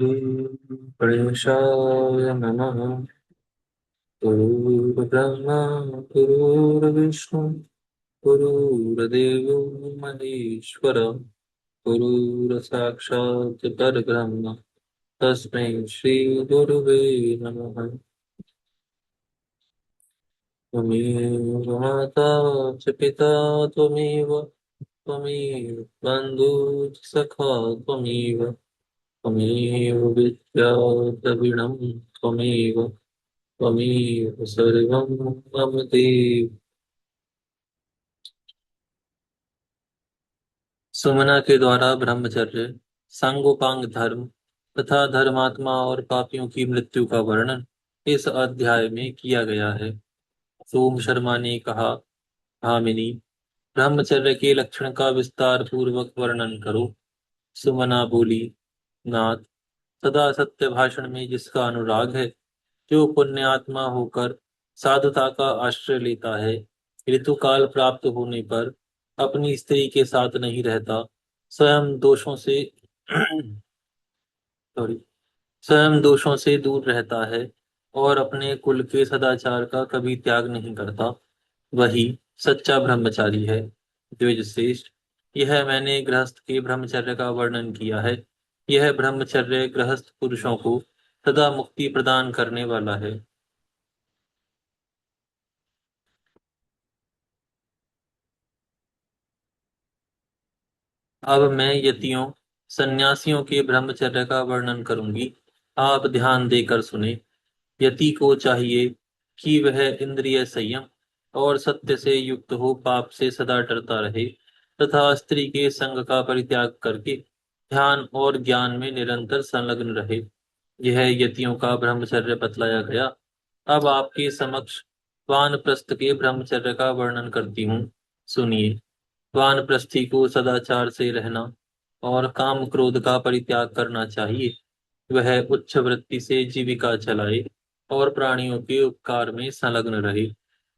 गणेशाय नमः। गुरुर्ब्रह्मा गुरुर्विष्णु गुरुर्देवो महेश्वर गुरुर्साक्षात् परब्रह्म तस्मै श्री गुरुवे नमः। त्वमेव माता च पिता त्वमेव त्वमेव बन्धुः सखा त्वमेव त्वमेव विद्याद्रविणं त्वमेव त्वमेव सर्वं मम देव। सुमना के द्वारा ब्रह्मचर्य, सांगोपांग धर्म तथा धर्मात्मा और पापियों की मृत्यु का वर्णन इस अध्याय में किया गया है। सोम शर्मा ने कहा, भामिनी, ब्रह्मचर्य के लक्षण का विस्तार पूर्वक वर्णन करो। सुमना बोली, नाथ, सदा सत्य भाषण में जिसका अनुराग है, जो पुण्यात्मा होकर साधुता का आश्रय लेता है, ऋतुकाल प्राप्त होने पर अपनी स्त्री के साथ नहीं रहता, स्वयं दोषों से सॉरी स्वयं दोषों से दूर रहता है और अपने कुल के सदाचार का कभी त्याग नहीं करता, वही सच्चा ब्रह्मचारी है। द्विजश्रेष्ठ, यह मैंने गृहस्थ के ब्रह्मचर्य का वर्णन किया है। यह ब्रह्मचर्य गृहस्थ पुरुषों को सदा मुक्ति प्रदान करने वाला है। अब मैं यतियों सन्यासियों के ब्रह्मचर्य का वर्णन करूंगी। आप ध्यान देकर सुने। यति को चाहिए कि वह इंद्रिय संयम और सत्य से युक्त हो, पाप से सदा डरता रहे तथा स्त्री के संग का परित्याग करके ध्यान और ज्ञान में निरंतर संलग्न रहे। यह यतियों का ब्रह्मचर्य बतलाया गया। अब आपके समक्ष वानप्रस्थ के ब्रह्मचर्य का वर्णन करती हूँ, सुनिए। वानप्रस्थी को सदाचार से रहना और काम क्रोध का परित्याग करना चाहिए। वह उच्च वृत्ति से जीविका चलाए और प्राणियों के उपकार में संलग्न रहे।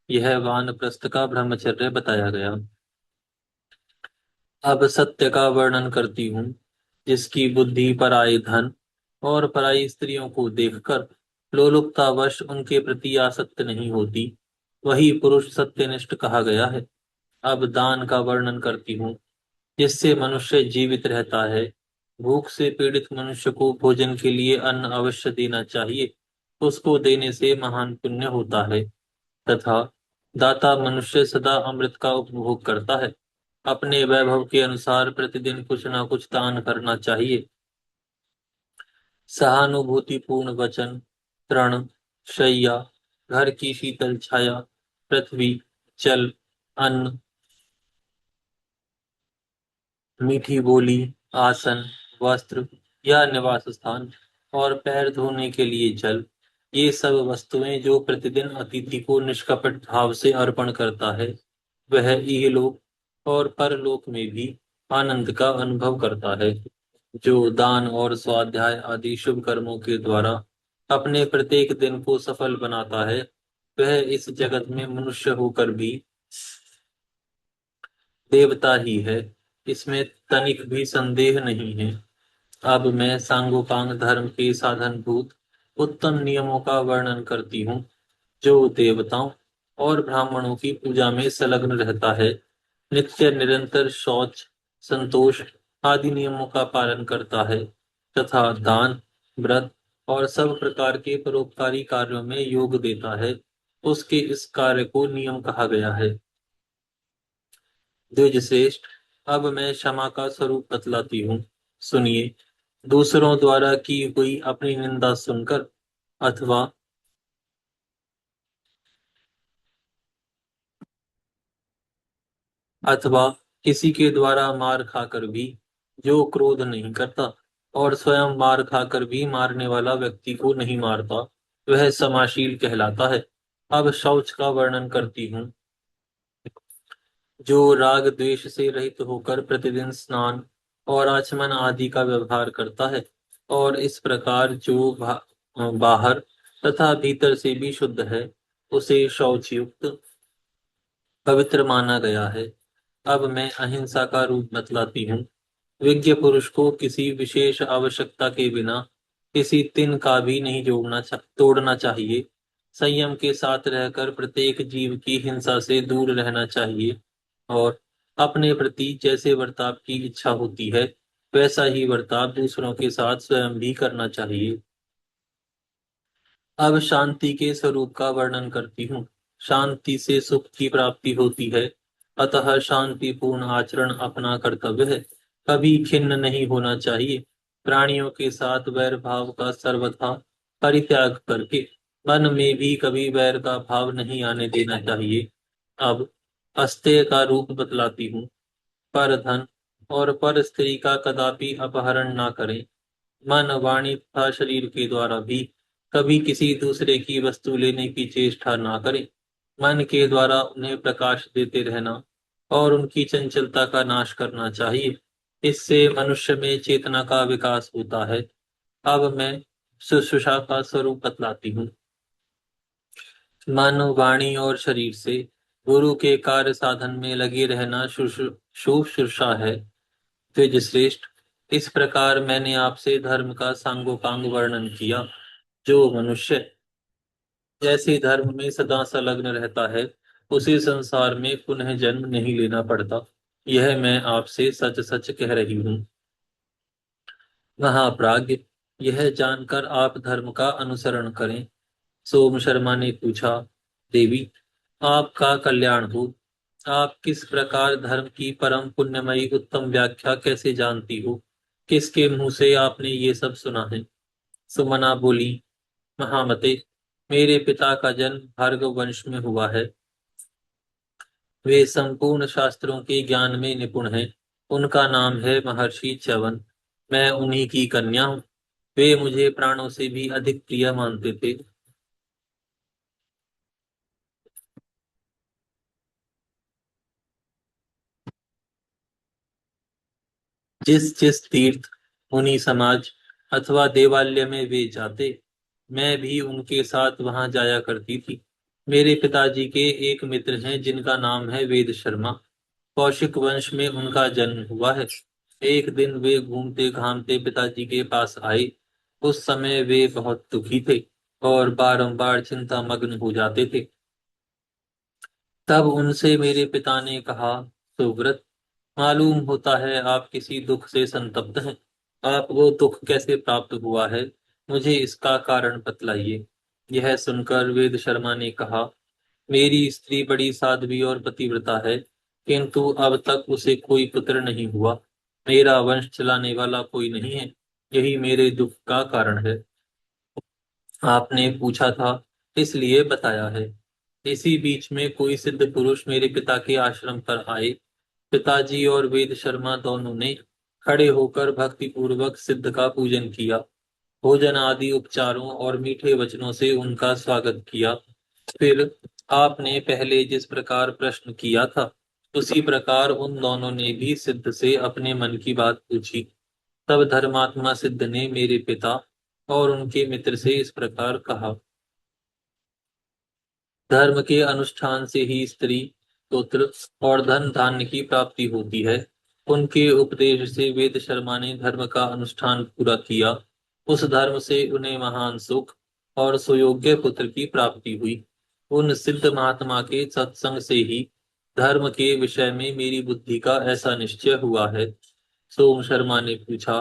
यह वानप्रस्थ का ब्रह्मचर्य बताया गया। अब सत्य का वर्णन करती हूँ। जिसकी बुद्धि पराये धन और पराई स्त्रियों को देखकर लोलुपतावश उनके प्रति आसक्त नहीं होती, वही पुरुष सत्यनिष्ठ कहा गया है। अब दान का वर्णन करती हूँ। जिससे मनुष्य जीवित रहता है। भूख से पीड़ित मनुष्य को भोजन के लिए अन्न अवश्य देना चाहिए। उसको देने से महान पुण्य होता है। तथा दाता मनुष्य सदा अमृत का उपभोग करता है। अपने वैभव के अनुसार प्रतिदिन कुछ न कुछ दान करना चाहिए। सहानुभूतिपूर्ण वचन, तृण, शैया, घर की शीतल छाया, पृथ्वी, जल, अन्न, मीठी बोली, आसन, वस्त्र या निवास स्थान और पैर धोने के लिए जल, ये सब वस्तुएं जो प्रतिदिन अतिथि को निष्कपट भाव से अर्पण करता है, वह इहलोक और परलोक में भी आनंद का अनुभव करता है। जो दान और स्वाध्याय आदि शुभ कर्मों के द्वारा अपने प्रत्येक दिन को सफल बनाता है, वह इस जगत में मनुष्य होकर भी देवता ही है। इसमें तनिक भी संदेह नहीं है। अब मैं सांगोपांग धर्म के साधनभूत उत्तम नियमों का वर्णन करती हूँ। जो देवताओं और ब्राह्मणों की पूजा में संलग्न रहता है, नित्य निरंतर शौच, संतोष आदि नियमों का पालन करता है तथा दान, व्रत और सब प्रकार के परोपकारी कार्यों में योग देता है, उसके इस कार्य को नियम कहा गया है। द्विजश्रेष्ठ, अब मैं क्षमा का स्वरूप बतलाती हूँ, सुनिए। दूसरों द्वारा की हुई अपनी निंदा सुनकर अथवा अथवा किसी के द्वारा मार खाकर भी जो क्रोध नहीं करता और स्वयं मार खाकर भी मारने वाला व्यक्ति को नहीं मारता, वह समाशील कहलाता है। अब शौच का वर्णन करती हूँ। जो राग द्वेष से रहित होकर प्रतिदिन स्नान और आचमन आदि का व्यवहार करता है और इस प्रकार जो बाहर तथा भीतर से भी शुद्ध है, उसे शौच युक्त पवित्र माना गया है। अब मैं अहिंसा का रूप बतलाती हूँ। विज्ञ पुरुष को किसी विशेष आवश्यकता के बिना किसी तिन का भी नहीं तोड़ना चाहिए। संयम के साथ रहकर प्रत्येक जीव की हिंसा से दूर रहना चाहिए और अपने प्रति जैसे बर्ताव की इच्छा होती है वैसा ही बर्ताव दूसरों के साथ स्वयं भी करना चाहिए। अब शांति के स्वरूप का वर्णन करती हूँ। शांति से सुख की प्राप्ति होती है, अतः शांतिपूर्ण आचरण अपना कर्तव्य है। कभी खिन्न नहीं होना चाहिए। प्राणियों के साथ वैर भाव का सर्वथा परित्याग करके मन में भी कभी वैर का भाव नहीं आने देना चाहिए। अब अस्तेय का रूप बतलाती हूँ। पर धन और पर स्त्री का कदापि अपहरण ना करें। मन वाणी तथा शरीर के द्वारा भी कभी किसी दूसरे की वस्तु लेने की चेष्टा ना करें। मन के द्वारा उन्हें प्रकाश देते रहना और उनकी चंचलता का नाश करना चाहिए। इससे मनुष्य में चेतना का विकास होता है। अब मैं शुश्रूषा का स्वरूप बतलाती हूँ। मन वाणी और शरीर से गुरु के कार्य साधन में लगे रहना शुश्रूषा है। द्विजश्रेष्ठ, इस प्रकार मैंने आपसे धर्म का सांगोपांग वर्णन किया। जो मनुष्य जैसे धर्म में सदा संलग्न रहता है उसे संसार में पुनः जन्म नहीं लेना पड़ता। यह मैं आपसे सच सच कह रही हूँ। महाप्राज्य, यह जानकर आप धर्म का अनुसरण करें। सोम शर्मा ने पूछा, देवी, आपका कल्याण हो। आप किस प्रकार धर्म की परम पुण्यमयी उत्तम व्याख्या कैसे जानती हो? किसके मुंह से आपने ये सब सुना है? सुमना बोली, महामते, मेरे पिता का जन्म भार्गव वंश में हुआ है। वे संपूर्ण शास्त्रों के ज्ञान में निपुण हैं। उनका नाम है महर्षि च्यवन। मैं उन्हीं की कन्या हूँ। वे मुझे प्राणों से भी अधिक प्रिय मानते थे। जिस जिस तीर्थ, मुनि समाज अथवा देवालय में वे जाते, मैं भी उनके साथ वहां जाया करती थी। मेरे पिताजी के एक मित्र हैं जिनका नाम है वेद शर्मा। कौशिक वंश में उनका जन्म हुआ है। एक दिन वे घूमते घामते पिताजी के पास आए। उस समय वे बहुत दुखी थे और बारंबार चिंता मग्न हो जाते थे। तब उनसे मेरे पिता ने कहा, सुव्रत, मालूम होता है आप किसी दुख से संतप्त हैं। आप वो दुख कैसे प्राप्त हुआ है? मुझे इसका कारण बतलाइए। यह सुनकर वेद शर्मा ने कहा, मेरी स्त्री बड़ी साध्वी और पतिव्रता है, किंतु अब तक उसे कोई पुत्र नहीं हुआ। मेरा वंश चलाने वाला कोई नहीं है। यही मेरे दुख का कारण है। आपने पूछा था, इसलिए बताया है। इसी बीच में कोई सिद्ध पुरुष मेरे पिता के आश्रम पर आए। पिताजी और वेद शर्मा दोनों ने खड़े होकर भक्ति पूर्वक सिद्ध का पूजन किया। भोजन आदि उपचारों और मीठे वचनों से उनका स्वागत किया। फिर आपने पहले जिस प्रकार प्रश्न किया था उसी प्रकार उन दोनों ने भी सिद्ध से अपने मन की बात पूछी। तब धर्मात्मा सिद्ध ने मेरे पिता और उनके मित्र से इस प्रकार कहा, धर्म के अनुष्ठान से ही स्त्री, पुत्र और धन धान्य की प्राप्ति होती है। उनके उपदेश से वेद शर्मा ने धर्म का अनुष्ठान पूरा किया। उस धर्म से उन्हें महान सुख और सुयोग्य पुत्र की प्राप्ति हुई। उन सिद्ध महात्मा के सत्संग से ही धर्म के विषय में मेरी बुद्धि का ऐसा निश्चय हुआ है। सोम शर्मा ने पूछा,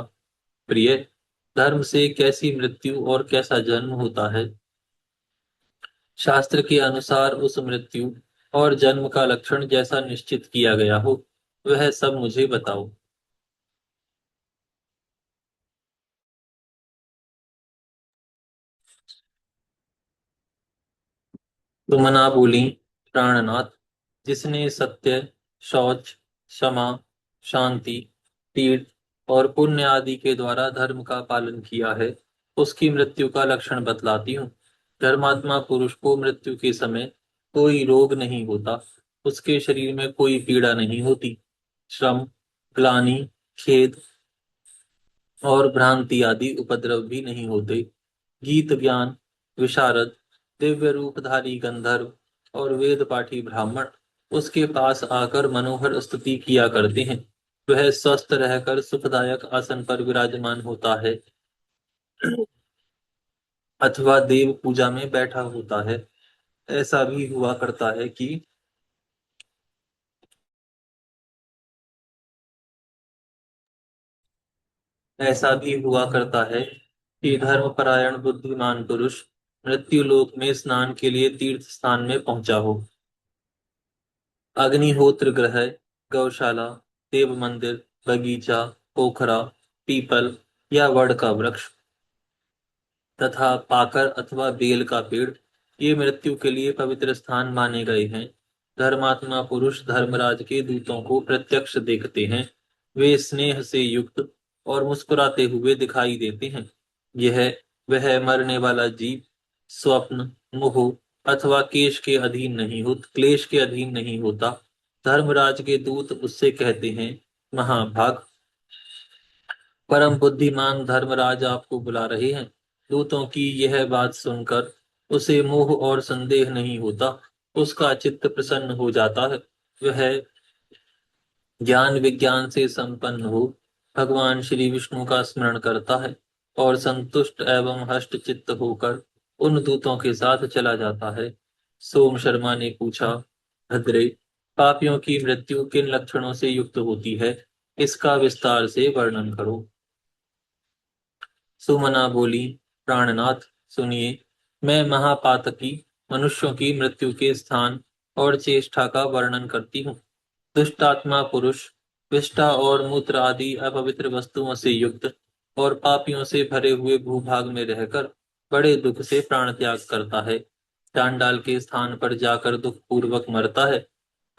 प्रिय, धर्म से कैसी मृत्यु और कैसा जन्म होता है? शास्त्र के अनुसार उस मृत्यु और जन्म का लक्षण जैसा निश्चित किया गया हो वह सब मुझे बताओ। तुमना बोली, प्राणनाथ, जिसने सत्य, शौच, क्षमा, शांति, तीर्थ और पुण्य आदि के द्वारा धर्म का पालन किया है उसकी मृत्यु का लक्षण बतलाती हूँ। धर्मात्मा पुरुष को मृत्यु के समय कोई रोग नहीं होता। उसके शरीर में कोई पीड़ा नहीं होती। श्रम, ग्लानि, खेद और भ्रांति आदि उपद्रव भी नहीं होते। गीत ज्ञान, विशारद, दिव्य रूपधारी गंधर्व और वेद पाठी ब्राह्मण उसके पास आकर मनोहर स्तुति किया करते हैं। वह स्वस्थ रहकर सुखदायक आसन पर विराजमान होता है। अथवा देव पूजा में बैठा होता है। ऐसा भी हुआ करता है कि ऐसा भी हुआ करता है कि धर्मपरायण बुद्धिमान पुरुष मृत्यु लोक में स्नान के लिए तीर्थ स्थान में पहुंचा हो। अग्निहोत्र गृह, गौशाला, देव मंदिर, बगीचा, पोखरा, पीपल या वड का वृक्ष तथा पाकर अथवा बेल का पेड़, ये मृत्यु के लिए पवित्र स्थान माने गए हैं। धर्मात्मा पुरुष धर्मराज के दूतों को प्रत्यक्ष देखते हैं। वे स्नेह से युक्त और मुस्कुराते हुए दिखाई देते हैं। यह वह मरने वाला जीव स्वप्न, मोह अथवा क्लेश के अधीन नहीं होता। धर्मराज के दूत उससे कहते हैं, महाभाग, परम बुद्धिमान धर्मराज आपको बुला रहे हैं। दूतों की यह बात सुनकर उसे मोह और संदेह नहीं होता। उसका चित्त प्रसन्न हो जाता है। वह ज्ञान विज्ञान से संपन्न हो भगवान श्री विष्णु का स्मरण करता है और संतुष्ट एवं हष्ट चित्त होकर उन दूतों के साथ चला जाता है। सोम शर्मा ने पूछा, भद्रे, पापियों की मृत्यु किन लक्षणों से युक्त होती है? इसका विस्तार से वर्णन करो। सुमना बोली, प्राणनाथ, सुनिए, मैं महापातकी मनुष्यों की मृत्यु के स्थान और चेष्टा का वर्णन करती हूँ। दुष्टात्मा पुरुष विष्ठा और मूत्र आदि अपवित्र वस्तुओं से युक्त और पापियों से भरे हुए भूभाग में रहकर बड़े दुख से प्राण त्याग करता है। चांडाल के स्थान पर जाकर दुख पूर्वक मरता है।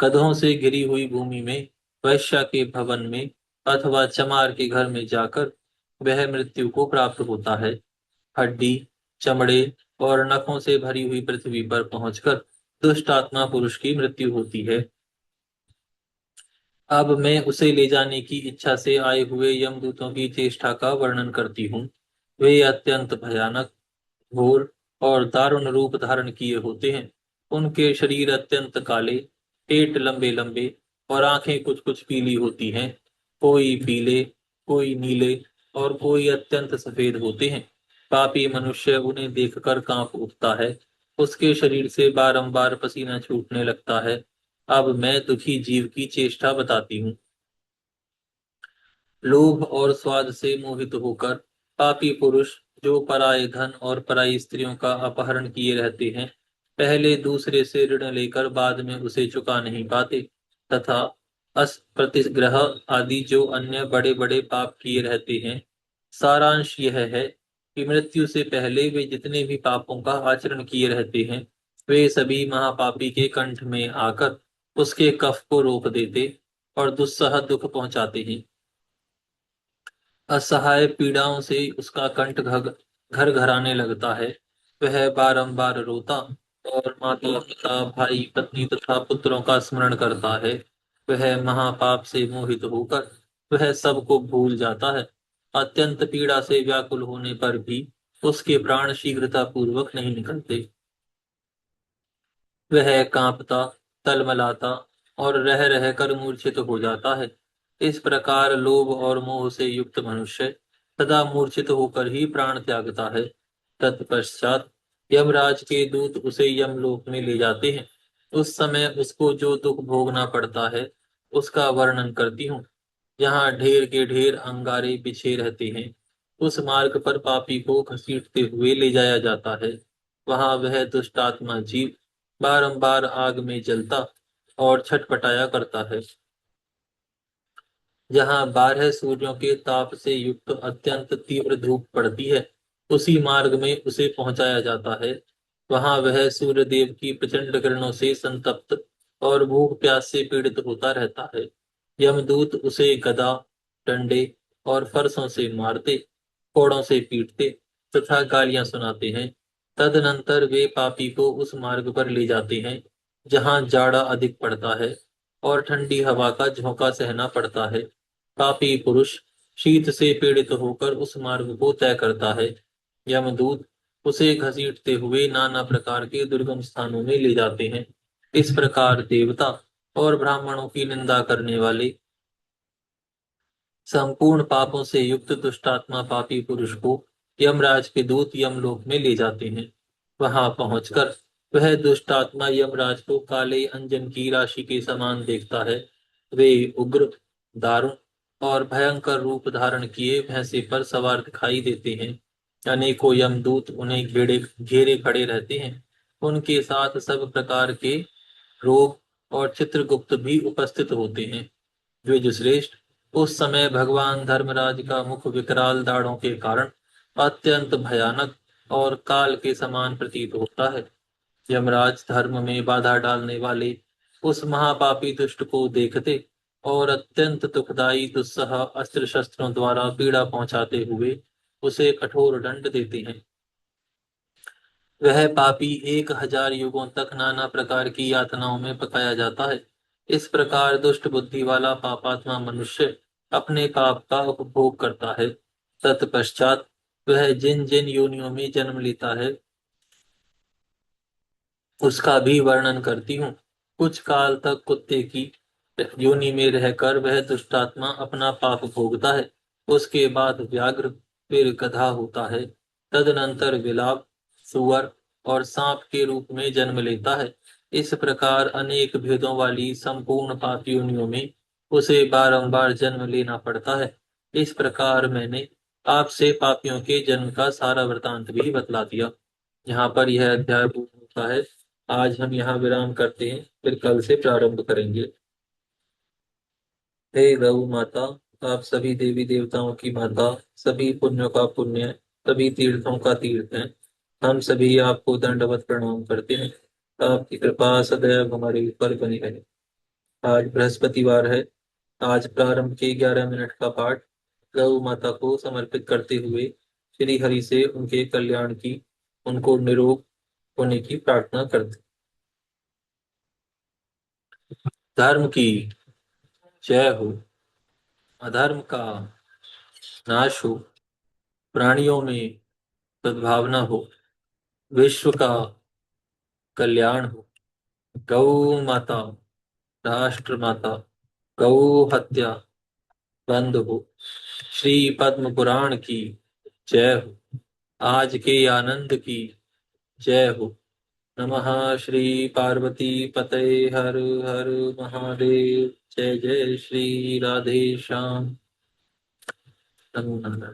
गधों से घिरी हुई भूमि में, वैश्या के भवन में अथवा चमार के घर में जाकर वह मृत्यु को प्राप्त होता है। हड्डी, चमड़े और नखों से भरी हुई पृथ्वी पर पहुंचकर दुष्ट आत्मा पुरुष की मृत्यु होती है। अब मैं उसे ले जाने की इच्छा से आए हुए यमदूतों की चेष्टा का वर्णन करती हूँ। वे अत्यंत भयानक, घोर और दारुण रूप धारण किए होते हैं। उनके शरीर अत्यंत काले, पेट लंबे लंबे और आंखें कुछ कुछ पीली होती हैं। कोई पीले, कोई नीले और कोई अत्यंत सफेद होते हैं। पापी मनुष्य उन्हें देखकर कांप उठता है। उसके शरीर से बारंबार पसीना छूटने लगता है। अब मैं दुखी जीव की चेष्टा बताती हूँ। लोभ और स्वाद से मोहित होकर पापी पुरुष जो पराये धन और पराई स्त्रियों का अपहरण किए रहते हैं, पहले दूसरे से ऋण लेकर बाद में उसे चुका नहीं पाते, तथा अस्प्रतिग्रह आदि जो अन्य बड़े बड़े पाप किए रहते हैं। सारांश यह है कि मृत्यु से पहले वे जितने भी पापों का आचरण किए रहते हैं, वे सभी महापापी के कंठ में आकर उसके कफ को रोक देते और दुस्सह दुख पहुंचाते हैं। असहाय पीड़ाओं से उसका कंठ घर घराने लगता है। वह बारंबार रोता और माता पिता, भाई, पत्नी तथा पुत्रों का स्मरण करता है। वह महापाप से मोहित होकर वह सबको भूल जाता है। अत्यंत पीड़ा से व्याकुल होने पर भी उसके प्राण शीघ्रता पूर्वक नहीं निकलते। वह कांपता, तलमलाता और रह रहकर मूर्छित हो जाता है। इस प्रकार लोभ और मोह से युक्त मनुष्य सदा मूर्छित होकर ही प्राण त्यागता है। तत्पश्चात यमराज के दूत उसे यमलोक में ले जाते हैं। उस समय उसको जो दुख भोगना पड़ता है, उसका वर्णन करती हूँ। यहाँ ढेर के ढेर अंगारे बिछे रहते हैं। उस मार्ग पर पापी को घसीटते हुए ले जाया जाता है। वहां वह दुष्ट आत्मा जीव बारंबार आग में जलता और छटपटाया करता है। जहाँ 12 सूर्यों के ताप से युक्त अत्यंत तीव्र धूप पड़ती है, उसी मार्ग में उसे पहुंचाया जाता है। वहां वह सूर्य देव की प्रचंड किरणों से संतप्त और भूख प्यास से पीड़ित होता रहता है। यमदूत उसे गदा, डंडे और फरसों से मारते, कोड़ों से पीटते तथा गालियां सुनाते हैं। तदनंतर वे पापी को उस मार्ग पर ले जाते हैं जहां जाड़ा अधिक पड़ता है और ठंडी हवा का झोंका सहना पड़ता है। पापी पुरुष शीत से पीड़ित होकर उस मार्ग को तय करता है। यमदूत उसे घसीटते हुए नाना प्रकार के दुर्गम स्थानों में ले जाते हैं। इस प्रकार देवता और ब्राह्मणों की निंदा करने वाले संपूर्ण पापों से युक्त दुष्टात्मा पापी पुरुष को यमराज के दूत यमलोक में ले जाते हैं। वहां पहुंचकर वह दुष्ट आत्मा यमराज को काले अंजन की राशि के समान देखता है। वे उग्र, दारुण और भयंकर रूप धारण किए भैंसे पर सवार दिखाई देते हैं। अनेकों यमदूत उन्हें घेरे घेरे खड़े रहते हैं। उनके साथ सब प्रकार के रोग और चित्रगुप्त भी उपस्थित होते हैं। द्विजश्रेष्ठ, उस समय भगवान धर्मराज का मुख विकराल दाढ़ों के कारण अत्यंत भयानक और काल के समान प्रतीत होता है। यमराज धर्म में बाधा डालने वाले उस महापापी दुष्ट को देखते और अत्यंत दुखदायी दुस्सह अस्त्र शस्त्रों द्वारा पीड़ा पहुंचाते हुए उसे कठोर दंड देते हैं। वह पापी 1000 युगों तक नाना प्रकार की यातनाओं में पकाया जाता है। इस प्रकार दुष्ट बुद्धि वाला पापात्मा मनुष्य अपने पाप का उपभोग करता है। तत्पश्चात वह जिन जिन योनियों में जन्म लेता है उसका भी वर्णन करती हूँ। कुछ काल तक कुत्ते की योनि में रहकर वह दुष्टात्मा अपना पाप भोगता है। उसके बाद व्याघ्र, फिर गधा होता है। तदनंतर विलाप, सुअर और सांप के रूप में जन्म लेता है। इस प्रकार अनेक भेदों वाली संपूर्ण पाप योनियों में उसे बारंबार जन्म लेना पड़ता है। इस प्रकार मैंने आपसे पापियों के जन्म का सारा वृतांत भी बतला दिया। यहाँ पर यह अध्याय पूर्ण होता है। आज हम यहाँ विराम करते हैं, फिर कल से प्रारंभ करेंगे। हे गौ माता, आप सभी देवी देवताओं की माता, सभी पुण्यों का पुण्य, सभी तीर्थों का तीर्थ हैं। हम सभी आपको दंडवत प्रणाम करते हैं। आपकी कृपा सदैव हमारे ऊपर बनी रहे। आज बृहस्पतिवार है। आज प्रारंभ के 11 मिनट का पाठ गौ माता को समर्पित करते हुए श्री हरि से उनके कल्याण की, उनको निरोग होने की प्रार्थना करते। धर्म की जय हो, अधर्म का नाश हो, प्राणियों में सद्भावना हो, विश्व का कल्याण हो। गौ माता, राष्ट्र माता, गौ हत्या बंद हो। श्री पद्म पुराण की जय हो। आज के आनंद की जय हो। नमः श्री पार्वती पते हर हर महादेव। जय जय श्री राधे श्याम। नमो नारायण।